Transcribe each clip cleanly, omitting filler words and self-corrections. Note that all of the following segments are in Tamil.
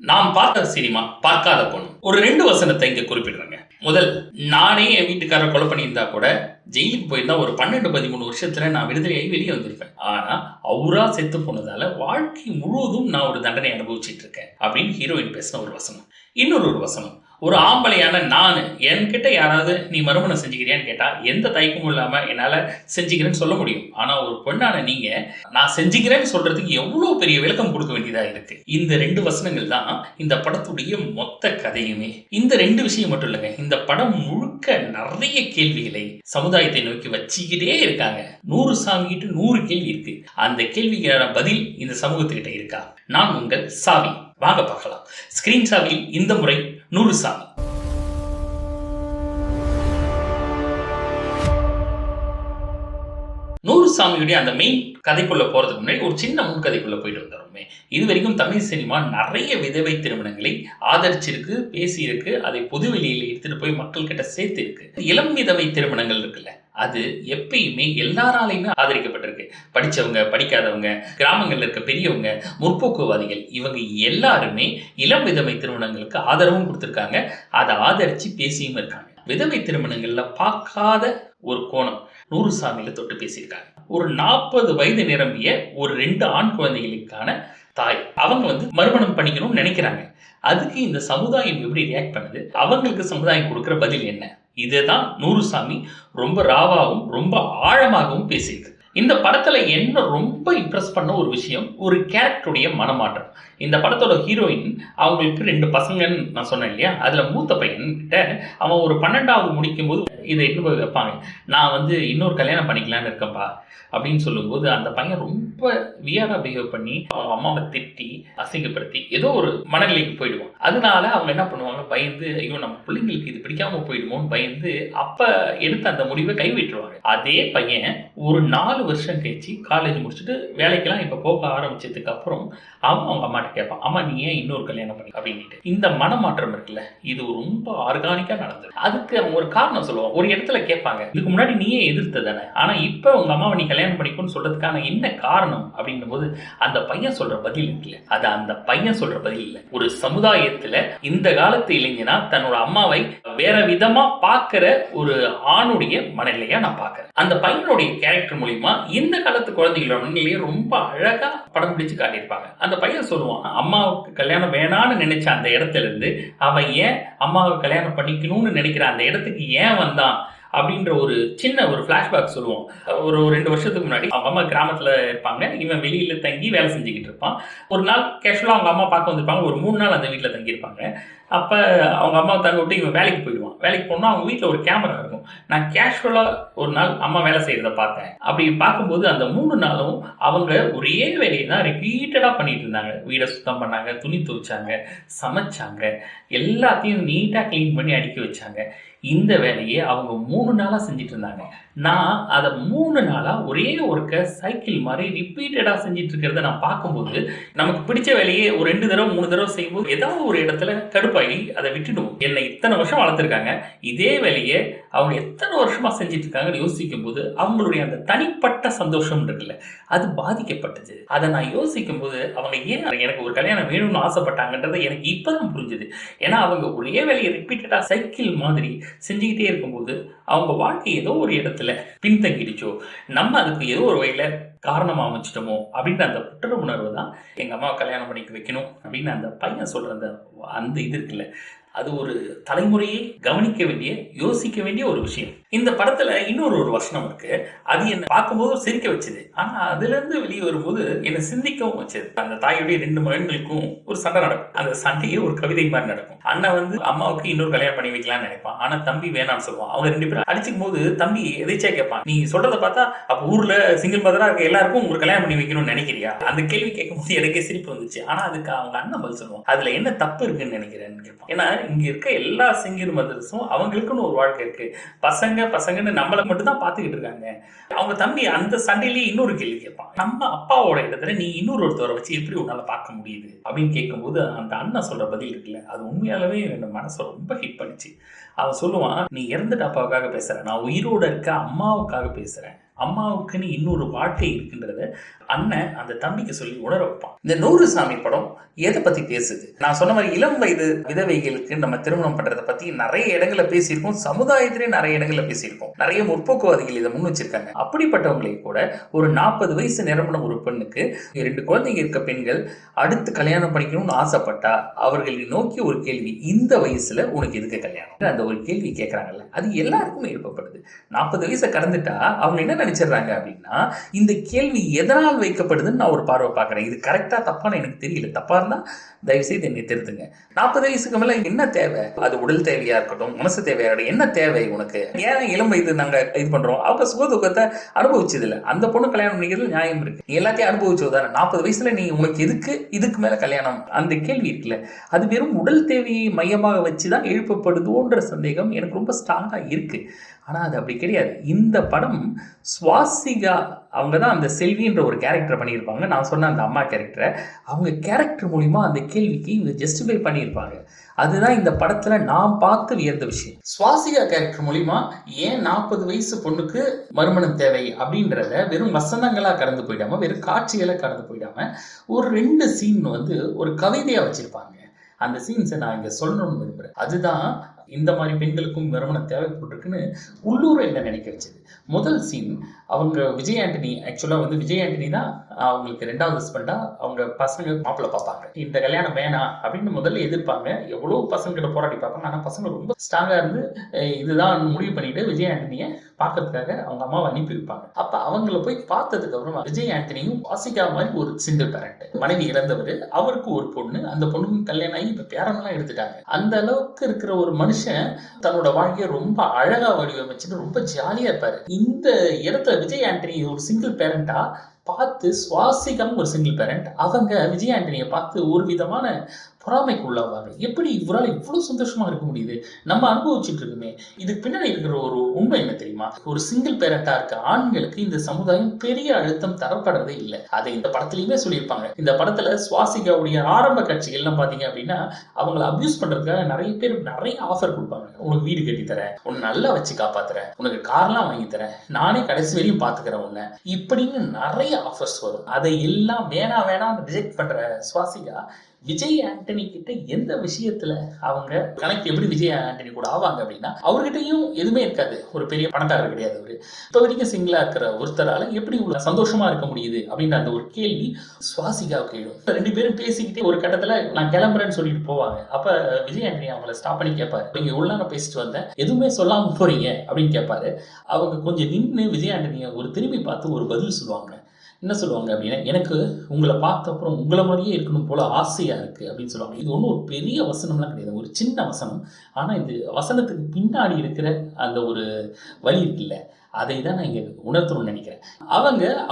நாம் பார்த்த சினிமா பார்க்காத பொண்ணு. ஒரு 2 வசனத்தை இங்க குறிப்பிடுறேங்க. முதல், நானே என் வீட்டுக்காரரை கொலை பண்ணியிருந்தா கூட ஜெயிலுக்கு போயிருந்தா ஒரு 12, 13 வருஷத்துல நான் விடுதலையாகி வெளியே வந்திருப்பேன். ஆனா அவரா செத்து போனதால வாழ்க்கை முழுவதும் நான் ஒரு தண்டனை அனுபவிச்சுட்டு இருக்கேன் அப்படின்னு ஹீரோயின் பேசின ஒரு வசனம். இன்னொரு வசனம், ஒரு ஆம்பளையான நான் என்கிட்ட யாராவது நீ மறுமணம் செஞ்சுக்கிறியான்னு கேட்டா எந்த தயக்கமும் இல்லாம என்னால செஞ்சுக்கிறேன்னு சொல்ல முடியும். ஆனா ஒரு பெண்ணான நீங்க நான் செஞ்சுக்கிறேன்னு சொல்றதுக்கு எவ்வளவு பெரிய விளக்கம் கொடுக்க வேண்டியதா இருக்கு. இந்த 2 வசனங்கள் தான் இந்த படத்துடைய மொத்த கதையுமே. இந்த 2 விஷயம் மட்டும் இல்லைங்க, இந்த படம் முழுக்க நிறைய கேள்விகளை சமுதாயத்தை நோக்கி வச்சுக்கிட்டே இருக்காங்க. 100 சாமி கிட்ட 100 கேள்வி இருக்கு. அந்த கேள்விக்கான பதில் இந்த சமூகத்துக்கிட்ட இருக்கா? நான் உங்கள் சாவி. வாங்க பார்க்கலாம். ஸ்கிரீன் சாவி இந்த முறை 100 சாமி. 100 சாமியுடைய அந்த மெயின் கதைக்குள்ள போறதுக்கு முன்னாடி ஒரு சின்ன முன்கதைக்குள்ள போயிட்டு வந்துடுறோமே. இது வரைக்கும் தமிழ் சினிமா நிறைய விதவை திருமணங்களை ஆதரிச்சிருக்கு, பேசியிருக்கு, அதை பொதுவெளியில் எடுத்துட்டு போய் மக்கள் கிட்ட சேர்த்து இருக்கு. இளம் விதவை திருமணங்கள் இருக்குல்ல, அது எப்பயுமே எல்லாராலையுமே ஆதரிக்கப்பட்டிருக்கு. படிச்சவங்க, படிக்காதவங்க, கிராமங்கள்ல இருக்க பெரியவங்க, முற்போக்குவாதிகள், இவங்க எல்லாருமே இளம் விதவை திருமணங்களுக்கு ஆதரவும் கொடுத்திருக்காங்க. அதை ஆதரிச்சு பேசியும் இருக்காங்க. விதவை திருமணங்கள்ல பார்க்காத ஒரு கோணம் 100 சாமியில தொட்டு பேசியிருக்காங்க. ஒரு 40 வயது நிரம்பிய ஒரு 2 ஆண் குழந்தைகளுக்கான தாய், அவங்க மறுமணம் பண்ணிக்கணும்னு நினைக்கிறாங்க. அதுக்கு இந்த சமுதாயம் எப்படி ரியாக்ட் பண்ணுது, அவங்களுக்கு சமுதாயம் கொடுக்கிற பதில் என்ன? இதுதான் 100 சாமி ரொம்ப ராவாகவும் ரொம்ப ஆழமாகவும் பேசியிருக்கு. இந்த படத்துல என்ன ரொம்ப இம்ப்ரெஸ் பண்ண ஒரு விஷயம், ஒரு கேரக்டருடைய மனமாற்றம். இந்த படத்தோட ஹீரோயின் அவங்களுக்கு 2 பசங்கன்னு நான் சொன்னேன் இல்லையா, அதுல மூத்த பையன் கிட்ட அவன் ஒரு 12வது முடிக்கும் போது இதை இன்னும் போய் வைப்பாங்க, நான் இன்னொரு கல்யாணம் பண்ணிக்கலான்னு இருக்கேன்ப்பா அப்படின்னு சொல்லும்போது அந்த பையன் ரொம்ப வியர்டா பிஹேவ் பண்ணி அவங்க அம்மாவை திட்டி அசிங்கப்படுத்தி ஏதோ ஒரு மனநிலைக்கு போயிடுவான். அதனால அவங்க என்ன பண்ணுவாங்க, பயந்து ஐயோ நம்ம பிள்ளைங்களுக்கு இது பிடிக்காம போயிடுமோன்னு பயந்து அப்ப எடுத்த அந்த முடிவை கைவிட்டுருவாங்க. அதே பையன் ஒரு 4 வருஷம் கழிச்சு காலேஜ் முடிச்சுட்டு வேலைக்கெல்லாம் இப்ப போக ஆரம்பிச்சதுக்கு அப்புறம் அவன் அவங்க அம்மாட்ட கேட்பான், அம்மா நீ ஏன் இன்னொரு கல்யாணம் பண்ணி அப்படின்ட்டு. இந்த மனமாற்றம் இருக்குல்ல, இது ரொம்ப ஆர்கானிக்கா நடந்தது. அதுக்கு அவங்க ஒரு காரணம் சொல்லுவாங்க. ஒரு இடத்துல கேட்பாங்க, இதுக்கு முன்னாடி நீயே எதிர்த்து தானே, ஆனா இப்ப உங்க அம்மாவை நீ கல்யாணம் பண்ணிக்கணும்னு சொல்றதுக்கான என்ன காரணம் அப்படின்னும் போது அந்த பையன் சொல்ற பதில் இருக்குல்ல, அது அந்த பையன் சொல்ற பதில் இல்ல. ஒரு சமுதாயத்துல இந்த காலத்து இளைஞனா தன்னோட அம்மாவை வேற விதமா பாக்குற ஒரு ஆணுடைய மனநிலையா நான் பாக்குறேன். அந்த பையனுடைய கேரக்டர் மூலியமா இந்த காலத்து குழந்தைகளோட மனநிலையை ரொம்ப அழகா படம் பிடிச்சு காட்டியிருப்பாங்க. அந்த பையன் சொல்லுவான், அம்மாவுக்கு கல்யாணம் வேணான்னு நினைச்ச அந்த இடத்துல இருந்து அவன் ஏன் அம்மாவை கல்யாணம் பண்ணிக்கணும்னு நினைக்கிற அந்த இடத்துக்கு ஏன் வந்தான் அப்படின்ற ஒரு சின்ன ஒரு ஃபிளாஷ்பேக் சொல்லுவோம். ஒரு 2 வருஷத்துக்கு முன்னாடி அவங்க அம்மா கிராமத்துல இருப்பாங்க, இவன் வெளியில தங்கி வேலை செஞ்சுக்கிட்டு இருப்பான். ஒரு நாள் கேஷுவலா அவங்க அம்மா பார்க்க வந்திருப்பாங்க. ஒரு 3 நாள் அந்த வீட்டில் தங்கியிருப்பாங்க. அப்ப அவங்க அம்மா தங்க விட்டு இவன் வேலைக்கு போயிடுவான். வேலைக்கு போனா அவங்க வீட்டில் ஒரு கேமரா இருக்கும். நான் கேஷுவலா ஒரு நாள் அம்மா வேலை செய்யறத பார்த்தேன். அப்படி பார்க்கும்போது அந்த 3 நாளும் அவங்க ஒரே வேலையை தான் ரிப்பீட்டடா பண்ணிட்டு இருந்தாங்க. வீடை சுத்தம் பண்ணாங்க, துணி துவைச்சாங்க, சமைச்சாங்க, எல்லாத்தையும் நீட்டா கிளீன் பண்ணி அடுக்கி வச்சாங்க. இந்த வேலையை அவங்க 3 நாளா செஞ்சுட்டு இருந்தாங்க. நான் அதை 3 நாளா ஒரே ஒர்க்க சைக்கிள் மாதிரி ரிப்பீட்டடா செஞ்சுட்டு இருக்கிறத நான் பார்க்கும்போது, நமக்கு பிடிச்ச வேலையை ஒரு 2 தடவை 3 தடவை செய்யும்போது ஏதாவது ஒரு இடத்துல கடுப்பாகி அதை விட்டுடுவோம். என்னை இத்தனை வருஷம் வளர்த்துருக்காங்க, இதே வேலையை அவங்க எத்தனை வருஷமா செஞ்சுட்டு இருக்காங்கன்னு யோசிக்கும் போது அவங்களுடைய அந்த தனிப்பட்ட சந்தோஷம் இருக்குல்ல, அது பாதிக்கப்பட்டது. அதை நான் யோசிக்கும் போது அவங்க ஏன் எனக்கு ஒரு கல்யாணம் வேணும்னு ஆசைப்பட்டாங்கன்றதை எனக்கு இப்பதான் புரிஞ்சுது. ஏன்னா அவங்க ஒரே வேலையை ரிப்பீட்டடா சைக்கிள் மாதிரி செஞ்சுக்கிட்டே இருக்கும்போது அவங்க வாழ்க்கை ஏதோ ஒரு இடத்துல பின்தங்கிடுச்சோ, நம்ம அதுக்கு ஏதோ ஒரு வகையில காரணமா அமைச்சிட்டோமோ அப்படின்ற அந்த குற்ற உணர்வு தான் எங்க அம்மாவை கல்யாணம் பண்ணிக்க வைக்கணும் அப்படின்னு அந்த பையன் சொல்ற அந்த இது இருக்குல்ல, அது ஒரு தலைமுறையை கவனிக்க வேண்டிய, யோசிக்க வேண்டிய ஒரு விஷயம். இந்த படத்துல இன்னொரு வசனம் இருக்கு, அது என்ன பார்க்கும்போது சிரிக்க வச்சது, ஆனா அதுல இருந்து வெளியே வரும்போது என்னை சிந்திக்கவும் வச்சது. அந்த தாயுடைய 2 மகன்களுக்கும் ஒரு சண்டை நடக்கும். அந்த சண்டையே ஒரு கவிதை மாதிரி நடக்கும். அண்ணன் அம்மாவுக்கு இன்னொரு கல்யாணம் பண்ணி வைக்கலாம்னு நினைப்பான், ஆனா தம்பி வேணாம்னு சொல்லுவான். அவங்க 2 பேரும் அடிச்சுக்கும் போது தம்பி எதிர்ச்சியா கேட்பான், நீ சொல்றதை பார்த்தா அப்ப ஊர்ல சிங்கிள் மதரா இருக்க எல்லாருக்கும் ஒரு கல்யாணம் பண்ணி வைக்கணும்னு நினைக்கிறியா? அந்த கேள்வி கேட்கும் போது எனக்கே சிரிப்பு வந்துச்சு. ஆனா அதுக்கு அவங்க அண்ணன் பதில் சொல்லுவான், அதுல என்ன தப்பு இருக்குன்னு நினைக்கிறேன்னு கேட்பான். ஏன்னா இங்க இருக்க எல்லா சிங்கிள் மதர்ஸும் அவங்களுக்குன்னு ஒரு வாழ்க்கை இருக்கு. பசங்கன்னு நம்மளை மட்டும் தான் பார்த்துக்கிட்டு இருக்காங்க. அவங்க தம்பி அந்த சண்டையிலேயே இன்னொரு கேள்வி கேட்பான், நம்ம அப்பாவோட இடத்துல நீ இன்னொருத்தவரை வச்சு எப்படி உன்னால பார்க்க முடியுது அப்படின்னு கேட்கும்போது அந்த அண்ணன் சொல்ற பதில் இருக்குல்ல, அது உண்மையாலவே என்னோட மனசை ரொம்ப ஹிட் பண்ணிச்சு. அவன் சொல்லுவான், நீ இறந்துட்ட அப்பாவுக்காக பேசுற, நான் உயிரோட இருக்க அம்மாவுக்காக பேசுறேன் அம்மாவுக்குன்னு இன்னொரு வாழ்க்கை இருக்கின்றத அண்ணன் அந்த தம்பிக்கு சொல்லி உணர வைப்பான். இந்த 100 சாமி படம் எதை பத்தி பேசுது? நான் சொன்ன மாதிரி இளம் வயது விதவைகளுக்கு நம்ம திருமணம் பண்றதை பத்தி நிறைய இடங்களை பேசியிருக்கோம், சமுதாயத்திலே நிறைய இடங்களை பேசியிருக்கோம். நிறைய முற்போக்குவாதிகள் இதை முன் வச்சிருக்காங்க. அப்படிப்பட்டவங்களை கூட ஒரு 40 வயசு நிரம்பின ஒரு பெண்ணுக்கு 2 குழந்தைங்க இருக்க பெண்கள் அடுத்து கல்யாணம் பண்ணிக்கணும்னு ஆசைப்பட்டா அவர்களை நோக்கி ஒரு கேள்வி, இந்த வயசுல உனக்கு எதுக்கு கல்யாணம்? அந்த ஒரு கேள்வி கேட்கறாங்கல்ல, அது எல்லாருக்குமே எழுப்பப்படுது. 40 வயசை கடந்துட்டா அவங்க என்ன நினைச்சிடறாங்க அப்படின்னா, இந்த கேள்வி எதனால் வைக்கப்படுதுன்னு நான் ஒரு பார்வை பார்க்குறேன். இது கரெக்டா தப்பான்னு எனக்கு தெரியல. தப்பா இருந்தா தயவுசெய்து என்னை திருத்துங்க. 40 வயசுக்கு மேல என்ன தேவை? அது உடல் தேவையா இருக்கட்டும், மனசு தேவையா இருக்கட்டும், என்ன தேவை உனக்கு? ஏன் இளம் வயது நாங்க இது பண்றோம்? அவங்க சுகதுக்கத்தை அனுபவிச்சது இல்லை. அந்த பொண்ணு கல்யாணம் பண்ணிக்கிறது நியாயம் இருக்கு. நீ எல்லாத்தையும் அனுபவிச்சதானே. 40 வயசுல நீ உனக்கு எதுக்கு இதுக்கு மேல கல்யாணம்? அந்த கேள்வி இருக்குல்ல, அது வெறும் உடல் தேவையை மையமாக வச்சுதான் எழுப்பப்படுதோன்ற சந்தேகம் எனக்கு ரொம்ப ஸ்ட்ராங்கா இருக்கு. ஆனால் அது அப்படி கிடையாது. இந்த படம் சுவாசிகா அவங்க தான் அந்த செல்வின்ற ஒரு கேரக்டர் பண்ணியிருப்பாங்க. நான் சொன்ன அந்த அம்மா கேரக்டரை அவங்க கேரக்டர் மூலிமா அந்த கேள்விக்கு இவங்க ஜஸ்டிஃபை பண்ணியிருப்பாங்க. அதுதான் இந்த படத்தில் நான் பார்த்து வியந்த விஷயம். சுவாசிகா கேரக்டர் மூலிமா ஏன் 40 வயசு பொண்ணுக்கு மறுமணம் தேவை அப்படின்றத வெறும் வசனங்களாக கடந்து போயிடாம, வெறும் காட்சிகளை கடந்து போயிடாம ஒரு 2 சீன் ஒரு கவிதையாக வச்சுருப்பாங்க. அந்த சீன்ஸை நான் இங்கே சொல்லணும்னு விரும்புகிறேன். அதுதான் இந்த மாதிரி பெண்களுக்கும் மறுமணம் தேவைப்பட்டிருக்குன்னு உள்ளூரை என்ன நினைக்க வச்சது. முதல் சீன், அவங்க விஜய் ஆண்டனி, ஆக்சுவலாக விஜய் ஆண்டனி தான் அவங்களுக்கு 2வது ஹஸ்பண்டாக அவங்க பசங்க மாப்பிள்ளை பார்ப்பாங்க. இந்த கல்யாணம் வேணாம் அப்படின்னு முதல்ல எதிர்ப்பாங்க. எவ்வளோ பசங்கிட்ட போராடி பார்ப்பாங்க. ஆனால் பசங்க ரொம்ப ஸ்ட்ராங்காக இருந்து இதுதான் முடிவு பண்ணிட்டு விஜய் ஆண்டனியை பார்க்கறதுக்காக அவங்க அம்மாவை அனுப்பி வைப்பாங்க. அப்போ அவங்கள போய் பார்த்ததுக்கு அப்புறமா விஜய் ஆண்டனியும் வாசிகா மாதிரி ஒரு சிங்கிள் பேரண்ட், மனைவி இறந்தவர், அவருக்கு ஒரு பொண்ணு, அந்த பொண்ணுக்கும் கல்யாணம் ஆகி இப்போ பேரன்லாம் எடுத்துட்டாங்க. அந்த அளவுக்கு இருக்கிற ஒரு மனுஷன் தன்னோட வாழ்க்கையை ரொம்ப அழகா வடிவமைச்சுட்டு ரொம்ப ஜாலியா இருப்பாரு. இந்த இடத்துல விஜய் ஆண்டனி ஒரு சிங்கிள் பேரண்டா பார்த்து, சுவாசிகம் ஒரு சிங்கிள் பேரண்ட், அவங்க விஜய் ஆண்டனியை பார்த்து ஒரு விதமான பொறாமைக்கு உள்ளாவாங்க. எப்படி இவரால் இவ்வளோ சந்தோஷமா இருக்க முடியுது? நம்ம அனுபவிச்சுட்டு இருக்குமே. இதுக்கு பின்னாடி இருக்கிற ஒரு உண்மை என்ன தெரியுமா? ஒரு சிங்கிள் பேரண்டா இருக்க ஆண்களுக்கு இந்த சமுதாயம் பெரிய அழுத்தம் தரப்படுறதே இல்லை. அதை இந்த படத்துலயுமே சொல்லியிருப்பாங்க. இந்த படத்துல சுவாசிகாவுடைய ஆரம்ப காட்சிகள்லாம் பாத்தீங்க அப்படின்னா அவங்களை அபியூஸ் பண்றதுக்காக நிறைய பேர் நிறைய ஆஃபர் கொடுப்பாங்க. உனக்கு வீடு கட்டி தரேன், உன்னை நல்லா வச்சு காப்பாத்துறேன், உனக்கு கார்லாம் வாங்கி தரேன், நானே கடைசி வரையும் பாத்துக்கிறேன் உன்னை, இப்படின்னு நிறைய ஆஃபர்ஸ் வரும். அதை எல்லாம் வேணாம் ரிஜெக்ட் பண்ற சுவாசிகா விஜய் ஆண்டனி கிட்ட எந்த விஷயத்துல அவங்க கனெக்ட் எப்படி விஜய் ஆண்டனி கூட ஆவாங்க அப்படின்னா, அவர்கிட்டையும் எதுவுமே இருக்காது. ஒரு பெரிய பணக்காரர் கிடையாது அவரு. இப்போ வரைக்கும் சிங்கிளா இருக்கிற ஒருத்தரால எப்படி இவ்வளவு சந்தோஷமா இருக்க முடியுது அப்படின்ற அந்த ஒரு கேள்வி சுவாசிகாவுக்கு எழும். 2 பேரும் பேசிக்கிட்டே ஒரு கட்டத்துல நான் கிளம்புறேன்னு சொல்லிட்டு போவாங்க. அப்ப விஜய் ஆண்டனி அவங்கள ஸ்டாப் பண்ணி கேட்பாரு, நீங்க உள்ளான பேசிட்டு வந்தேன், எதுவுமே சொல்லாம போறீங்க அப்படின்னு கேட்பாரு. அவங்க கொஞ்சம் நின்று விஜய் ஆண்டனியை ஒரு திரும்பி பார்த்து ஒரு பதில் சொல்லுவாங்க. என்ன சொல்லுவாங்க அப்படின்னா, எனக்கு உங்களை பார்த்த அப்புறம் உங்களை மாதிரியே இருக்கணும் போல ஆசையா இருக்கு அப்படின்னு சொல்லுவாங்க. இது ஒன்றும் ஒரு பெரிய வசனம்லாம் கிடையாது, ஒரு சின்ன வசனம். ஆனால் இந்த வசனத்துக்கு பின்னாடி இருக்கிற அந்த ஒரு வழி இருக்குல்ல, அதை தான் நான் இங்கே உணர்த்தணும்னு நினைக்கிறேன்.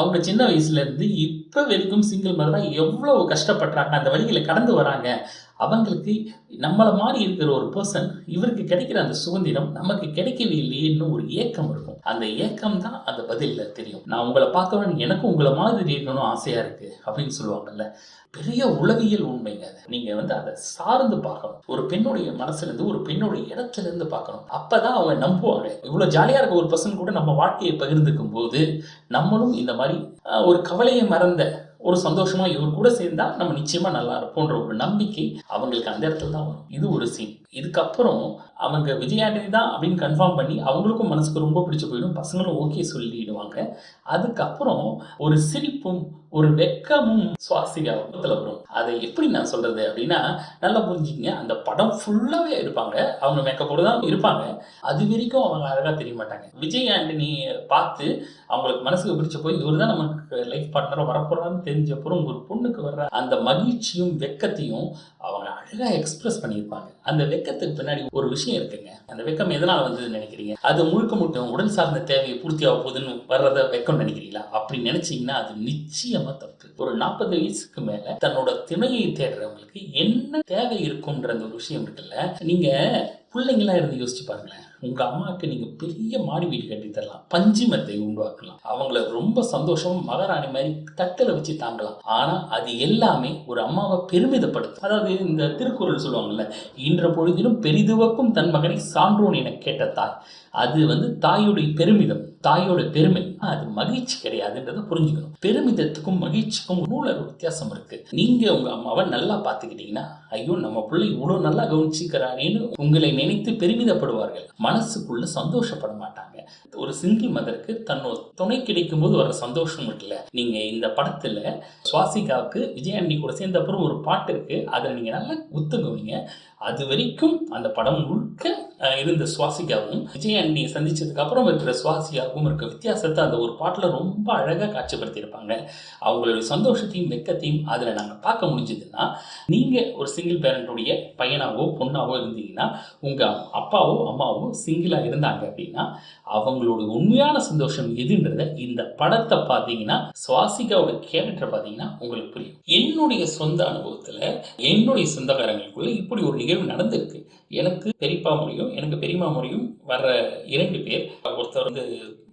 அவங்க சின்ன வயசுலேருந்து இப்போ வரைக்கும் சிங்கிள் மாதிரி தான் எவ்வளோ கஷ்டப்படுறாங்க, அந்த வழிகளை கடந்து வராங்க. அவங்களுக்கு நம்மளை மாதிரி இருக்கிற ஒரு பர்சன், இவருக்கு கிடைக்கிற அந்த சுதந்திரம் நமக்கு கிடைக்கவே இல்லையேன்னு ஒரு ஏக்கம் இருக்கும். அந்த ஏக்கம் தான் அந்த பதிலில் தெரியும். நான் உங்களை பார்க்கணும்னு எனக்கும் உங்களை மாதிரி இருக்கணும் ஆசையாக இருக்கு அப்படின்னு சொல்லுவாங்கல்ல, பெரிய உளவியல் உண்மைங்க. நீங்க அதை சார்ந்து பார்க்கணும். ஒரு பெண்ணுடைய மனசுல இருந்து, ஒரு பெண்ணுடைய இடத்துல இருந்து பார்க்கணும். அப்பதான் அவங்க நம்புவாங்க. இவ்வளவு ஜாலியா இருக்க ஒரு பர்சன் கூட நம்ம வாழ்க்கையை பகிர்ந்துக்கும் போது நம்மளும் இந்த மாதிரி ஒரு கவலையை மறந்த ஒரு சந்தோஷமா இவர் கூட சேர்ந்தா நம்ம நிச்சயமா நல்லா இருப்போன்ற ஒரு நம்பிக்கை அவங்களுக்கு அந்த இடத்துல தான் வரும். இது ஒரு சீன். இதுக்கப்புறம் அவங்க விஜய் ஆண்டனி தான் அப்படின்னு கன்ஃபார்ம் பண்ணி அவங்களுக்கும் மனசுக்கு ரொம்ப பிடிச்சு போயிடும். பசங்களும் ஓகே சொல்லிடுவாங்க. அதுக்கப்புறம் ஒரு சிரிப்பும் ஒரு வெக்கமும் சுவாசிகாவுல வரும். அதை எப்படி நான் சொல்றது அப்படின்னா, நல்லா புரிஞ்சுக்கங்க. அந்த படம் ஃபுல்லாவே இருப்பாங்க, அவங்க மேக்கப்போடு தான் இருப்பாங்க. அது வரைக்கும் அவங்க அழகா தெரிய மாட்டாங்க. விஜய் ஆண்டனி பார்த்து அவங்களுக்கு மனசுக்கு பிடிச்ச போய் இவர் தான் நமக்கு லைஃப் பார்ட்னரா வரப்போறான்னு தெரிஞ்சப்பறம் ஒரு பொண்ணுக்கு வர்ற அந்த மகிழ்ச்சியும் வெக்கத்தையும் அவங்க அழகா எக்ஸ்பிரஸ் பண்ணியிருப்பாங்க. அந்த வெக்கத்துக்கு பின்னாடி ஒரு விஷயம் இருக்குங்க. அந்த வெக்கம் எதனால வந்ததுன்னு நினைக்கிறீங்க? அது முழுக்க உடல் சார்ந்த தேவையை பூர்த்தி ஆக போகுதுன்னு வர்றத வெக்கம் நினைக்கிறீங்களா? அப்படி நினைச்சீங்கன்னா அது நிச்சயமா தப்பு. ஒரு 40 வயசுக்கு மேல தன்னோட திணையை தேடுறவங்களுக்கு என்ன தேவை இருக்கும்ன்ற அந்த ஒரு விஷயம் இருக்குல்ல. நீங்க பிள்ளைங்களா இருந்து யோசிச்சு பாருங்களேன். உங்க அம்மாவுக்கு நீங்க பெரிய மாடி வீடு கட்டி தரலாம், பஞ்சுமத்தை உருவாக்கலாம், அவங்கள ரொம்ப சந்தோஷமா மகாராணி மாதிரி தட்டுல வச்சு தாங்கலாம். ஆனா அது எல்லாமே ஒரு அம்மாவை பெருமிதப்படுத்தும். அதாவது இந்த திருக்குறள் சொல்லுவாங்கல்ல, ஈன்ற பொழுதிலும் பெரிதுவக்கும் தன் மகனை சான்றோன் என கேட்ட தாய். அது தாயோடைய பெருமிதம், தாயோட பெருமை. அது மகிழ்ச்சி கிடையாதுன்றதை புரிஞ்சுக்கணும். பெருமிதத்துக்கும் மகிழ்ச்சிக்கும் நூலர் வித்தியாசம் இருக்கு. நீங்க உங்க அம்மாவை நல்லா பார்த்துக்கிட்டீங்கன்னா, ஐயோ நம்ம பிள்ளை இவ்வளவு நல்லா கவனிச்சுக்கிறானேன்னு உங்களை நினைத்து பெருமிதப்படுவார்கள், மனசுக்குள்ள சந்தோஷப்பட மாட்டாங்க. ஒரு சிங்கிள் மதருக்கு தன்னோட துணை கிடைக்கும் போது வர சந்தோஷம் இருக்குல்ல. நீங்க இந்த படத்துல சுவாசிகாவுக்கு விஜயாண்டி கூட சேர்ந்த அப்புறம் ஒரு பாட்டு இருக்கு, அதை நீங்க நல்லா கவனிங்க. அது வரைக்கும் அந்த படம் முழுக்க இருந்த சுவாசிகாவும் விஜயாண்டியை சந்திச்சதுக்கு அப்புறம் இருக்கிற சுவாசிகாவும் இருக்க வித்தியாசத்தை அந்த ஒரு பாட்டுல ரொம்ப அழகா காட்சிப்படுத்தியிருப்பாங்க. அவங்களுடைய சந்தோஷத்தையும் வெக்கத்தையும் அதுல நாங்க பார்க்க முடிஞ்சதுன்னா, நீங்க ஒரு சிங்கிள் பேரண்டுடைய பையனாவோ பொண்ணாவோ இருந்தீங்கன்னா, உங்க அப்பாவோ அம்மாவோ சிங்கிளா இருந்தாங்க அப்படின்னா, அவங்களோட உண்மையான சந்தோஷம் எதுன்றத இந்த படத்தை பார்த்தீங்கன்னா, சுவாசிகாவோட கேரக்டர் பார்த்தீங்கன்னா உங்களுக்கு புரியும். என்னுடைய சொந்த அனுபவத்துல என்னுடைய சொந்தக்காரங்களுக்குள்ள இப்படி ஒரு நிகழ்வு நடந்திருக்கு. எனக்கு பெரியப்பா முறையும் எனக்கு பெரியம்மா முறையும் வர்ற 2 பேர், ஒருத்தர்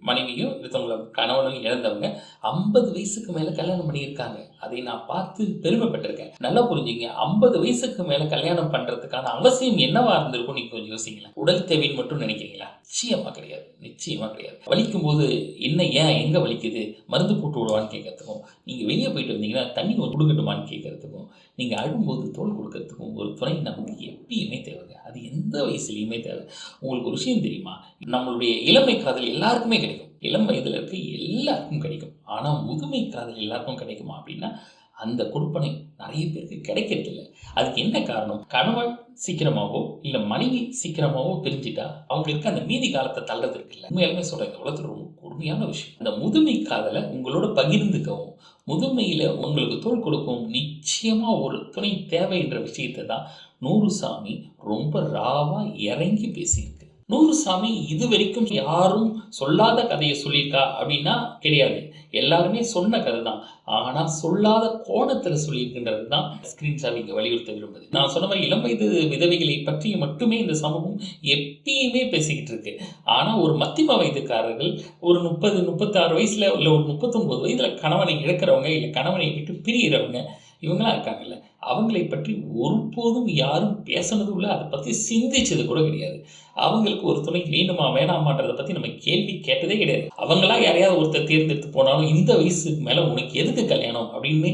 மனைவியும் ஒருத்தவங்கள கணவனும் இழந்தவங்க 50 வயசுக்கு மேல கல்யாணம் பண்ணியிருக்காங்க. அதை நான் பார்த்து பெருமைப்பட்டிருக்கேன். நல்லா புரிஞ்சுங்க, 50 வயசுக்கு மேல கல்யாணம் பண்றதுக்கான அவசியம் என்னவா இருந்திருக்கும் நீங்க கொஞ்சம் யோசிங்களேன். உடல் தேவைன்னு மட்டும் நினைக்கிறீங்களா? நிச்சயமா கிடையாது, நிச்சயமா கிடையாது. வலிக்கும் போது என்ன, ஏன், எங்க வலிக்குது, மருந்து போட்டு விடுவான்னு கேட்கறதுக்கும், நீங்க வெளியே போயிட்டு வந்தீங்கன்னா தண்ணி கொடுக்கட்டுமான்னு கேட்கறதுக்கும், நீங்க அழும்போது தோல் கொடுக்கறதுக்கும் ஒரு துணை நமக்கு எப்பயுமே தேவைங்க. அது எந்த வயசுலையுமே தேவை. உங்களுக்கு ஒரு விஷயம் தெரியுமா, நம்மளுடைய இளமை காதல் எல்லாருக்குமே கிடைக்கும், இளம் வயதுல இருக்க எல்லாருக்கும் கிடைக்கும். ஆனா முதுமை காதல் எல்லாருக்கும் கிடைக்குமா அப்படின்னா, அந்த கொடுப்பனை நிறைய பேருக்கு கிடைக்கிறது இல்லை. அதுக்கு என்ன காரணம்? கணவன் சீக்கிரமாவோ இல்ல மனைவி சீக்கிரமாவோ பிரிஞ்சுட்டா அவங்களுக்கு அந்த மீதி காலத்தை தள்ளுறது இருக்குல்ல. உண்மையாலுமே சொல்றேன், உலகத்துல ரொம்ப கொடுமையான விஷயம். அந்த முதுமை காதலை உங்களோட பகிர்ந்துக்கவும், முதுமையில உங்களுக்கு தோள் கொடுக்கவும் நிச்சயமா ஒரு துணை தேவைன்ற விஷயத்தை தான் நூறுசாமி ரொம்ப ராவா இறங்கி பேசியிருக்கு. நூறுசாமி இது வரைக்கும் யாரும் சொல்லாத கதையை சொல்லியிருக்கா அப்படின்னா கிடையாது. எல்லாருமே சொன்ன கதை தான். ஆனா சொல்லாத கோணத்துல சொல்லியிருக்கின்றது தான் ஸ்கிரீன் சாவி இங்க வலியுறுத்த விரும்புது. நான் சொன்ன மாதிரி இளம் வயது விதவைகளை பற்றி மட்டுமே இந்த சமூகம் எப்பயுமே பேசிக்கிட்டு இருக்கு. ஆனா ஒரு மத்தியம வயதுக்காரர்கள் ஒரு 30, 36 வயசுல இல்ல ஒரு 39 வயதுல கணவனை இழக்கிறவங்க இல்ல கணவனை விட்டு பிரிகிறவங்க இவங்களாம் இருக்காங்கல்ல, அவங்களை பற்றி ஒருபோதும் யாரும் பேசினதும் இல்லை, அதை பற்றி சிந்திச்சது கூட கிடையாது. அவங்களுக்கு ஒரு துணை வேணுமா வேணாமான்றதை பற்றி நம்ம கேள்வி கேட்டதே கிடையாது. அவங்களா யாரையாவது ஒருத்தர் தேர்ந்தெடுத்து போனாலும் இந்த வயசுக்கு மேலே உனக்கு எதுக்கு கல்யாணம் அப்படின்னு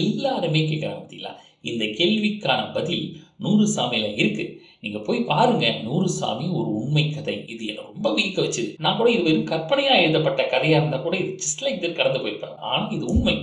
எல்லாருமே கேட்குறாங்க. பார்த்தீங்களா, இந்த கேள்விக்கான பதில் நூறுசாமியில இருக்கு. நீங்க போய் பாருங்க. நூறுசாமி ஒரு உண்மை கதை. இது என்ன ரொம்ப வியக்க வச்சுது. நான் கூட இது வெறும் கற்பனையா எழுதப்பட்ட கதையா இருந்தா கூட இது ஜஸ்ட் லைக் தட் கடந்து போயிருப்பேன். ஆனா இது உண்மை.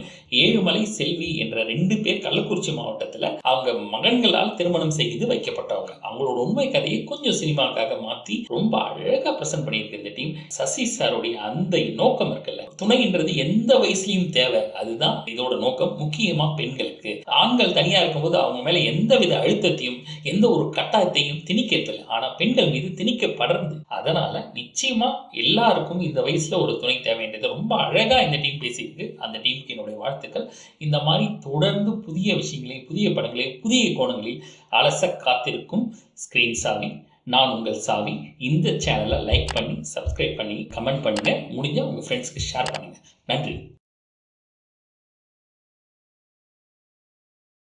ஏழுமலை செல்வி என்ற 2 பேர் கள்ளக்குறிச்சி மாவட்டத்துல அவங்க மகன்களால் திருமணம் செய்து வைக்கப்பட்டவங்க. அவங்களோட உண்மை கதையை கொஞ்சம் சினிமாக்காக மாத்தி ரொம்ப அழகா பிரசன்ட் பண்ணியிருக்கு இந்த டீம். சசி சாருடைய அந்த நோக்கம் இருக்குல்ல, துணைன்றது எந்த வயசுலயும் தேவை, அதுதான் இதோட நோக்கம். முக்கியமா பெண்களுக்கு. ஆண்கள் தனியா இருக்கும்போது அவங்க மேல எந்தவித அழுத்தத்தையும் எந்த ஒரு கட்டாயத்தையும் திணிக்கல. ஆனா பெண்கள் மீது திணிக்கப்படுறது. அதனால நிச்சயமா எல்லாருக்கும் இந்த வயசுல ஒரு துணை தேவைன்றது ரொம்ப அழகா இந்த டீம் பேசியிருக்கு. அந்த டீமுக்கு என்னுடைய வாழ்த்துக்கள். இந்த மாதிரி தொடர்ந்து புதிய விஷயங்களையும் புதிய படங்களையும் புதிய கோணங்களில் அலச காத்திருக்கும் ஸ்கிரீன் சாவி. நான் உங்கள் சாவி. இந்த சேனலை லைக் பண்ணி சப்ஸ்கிரைப் பண்ணி கமெண்ட் பண்ணுங்க. முடிஞ்சா உங்க ஃப்ரெண்ட்ஸ்க்கு ஷேர் பண்ணுங்க. நன்றி.